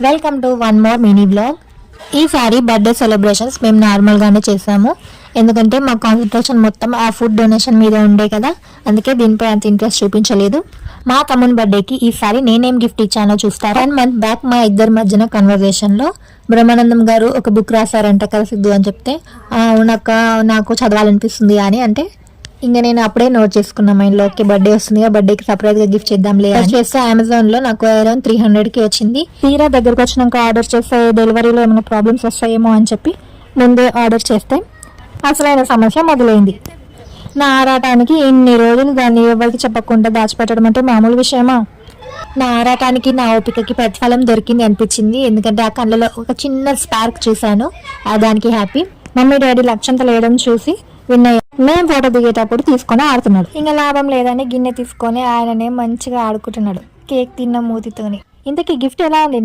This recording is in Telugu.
Welcome to one more mini blog. ఈసారి బర్త్డే సెలబ్రేషన్స్ మేము నార్మల్గానే చేసాము. ఎందుకంటే మా కాన్సన్ట్రేషన్ మొత్తం ఆ ఫుడ్ డొనేషన్ మీద ఉండే కదా, అందుకే దీనిపై అంత ఇంట్రెస్ట్ చూపించలేదు. మా తమ్ముని బర్త్డేకి ఈసారి నేనేం గిఫ్ట్ ఇచ్చానో చూస్తారా. 1 month బ్యాక్ మా ఇద్దరి మధ్యన కన్వర్జేషన్లో బ్రహ్మానందం గారు ఒక బుక్ రాశారంట కదా సిద్ధు అని చెప్తే, నాకు చదవాలనిపిస్తుంది అని అంటే ఇంకా నేను అప్పుడే నోట్ చేసుకున్నా మైండ్లో, ఓకే బర్త్డే వస్తుంది, బర్త్డేకి సపరేట్గా గిఫ్ట్ చేద్దాంలే అని చేస్తే అమెజాన్లో నాకు అరౌండ్ 300కి వచ్చింది. తీరా దగ్గరకు వచ్చినాక ఆర్డర్ చేస్తే డెలివరీలో ఏమైనా ప్రాబ్లమ్స్ వస్తాయేమో అని చెప్పి ముందే ఆర్డర్ చేస్తే అసలైన సమస్య మొదలైంది. నా ఆరాటానికి ఇన్ని రోజులు దాన్ని ఎవరికి చెప్పకుండా దాచిపెట్టడం అంటే మామూలు విషయమా? నా ఆరాటానికి నా ఓపికకి ప్రతిఫలం దొరికింది అనిపించింది. ఎందుకంటే ఆ కళ్ళలో ఒక చిన్న స్పార్క్ చూశాను, దానికి హ్యాపీ. మమ్మీ డాడీ లక్షంతలు వేయడం చూసి విన్నయ్య మేము ఫోటో దిగేటప్పుడు తీసుకొని ఆడుతున్నాడు. ఇంకా లాభం లేదని గిన్నె తీసుకొని ఆయననే మంచిగా ఆడుకుంటున్నాడు కేక్ తిన్న మూతితోని. ఇంతకీ గిఫ్ట్ ఎలా ఉంది?